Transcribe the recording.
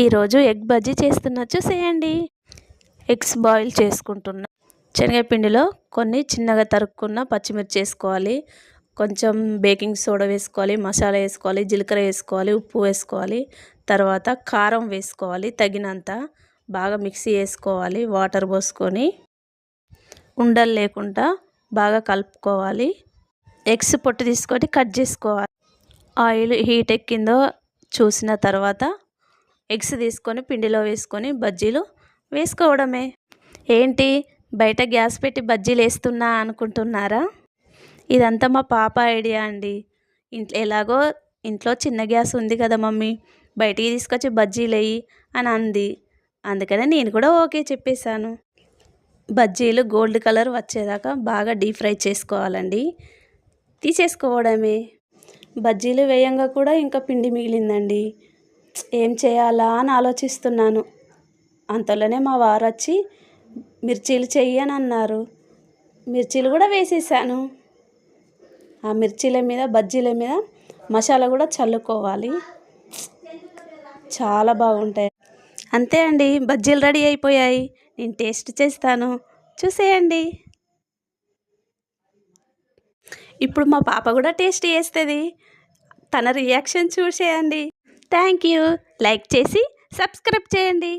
ఈరోజు ఎగ్ బజ్జీ చేస్తున్నా చూసేయండి. ఎగ్స్ బాయిల్ చేసుకుంటున్నా. శనగపిండిలో కొన్ని చిన్నగా తరుక్కున్న పచ్చిమిర్చి వేసుకోవాలి, కొంచెం బేకింగ్ సోడా వేసుకోవాలి, మసాలా వేసుకోవాలి, జీలకర్ర వేసుకోవాలి, ఉప్పు వేసుకోవాలి, తర్వాత కారం వేసుకోవాలి తగినంత. బాగా మిక్సీ వేసుకోవాలి, వాటర్ పోసుకొని ఉండలు లేకుండా బాగా కలుపుకోవాలి. ఎగ్స్ పొట్టు తీసుకొని కట్ చేసుకోవాలి. ఆయిల్ హీట్ ఎక్కిందో చూసిన తర్వాత ఎగ్స్ తీసుకొని పిండిలో వేసుకొని బజ్జీలు వేసుకోవడమే. ఏంటి బయట గ్యాస్ పెట్టి బజ్జీలు వేస్తున్నా అనుకుంటున్నారా? ఇదంతా మా పాప ఐడియా అండి. ఎలాగో ఇంట్లో చిన్న గ్యాస్ ఉంది కదా మమ్మీ, బయటికి తీసుకొచ్చి బజ్జీలు వేయి అని అంది. అందుకనే నేను కూడా ఓకే చెప్పేశాను. బజ్జీలు గోల్డ్ కలర్ వచ్చేదాకా బాగా డీప్ ఫ్రై చేసుకోవాలండి. తీసేసుకోవడమే. బజ్జీలు వేయంగా కూడా ఇంకా పిండి మిగిలిందండి. ఏం చేయాలా అని ఆలోచిస్తున్నాను. అంతలోనే మా వారు వచ్చి మిర్చీలు చెయ్యి అని అన్నారు. మిర్చీలు కూడా వేసేసాను. ఆ మిర్చీల మీద బజ్జీల మీద మసాలా కూడా చల్లుకోవాలి, చాలా బాగుంటాయి. అంతే అండి, బజ్జీలు రెడీ అయిపోయాయి. నేను టేస్ట్ చేస్తాను, చూసేయండి. ఇప్పుడు మా పాప కూడా టేస్ట్ చేస్తుంది. తన రియాక్షన్ చూసేయండి. Thank you. లైక్ చేసి సబ్స్క్రైబ్ చేయండి.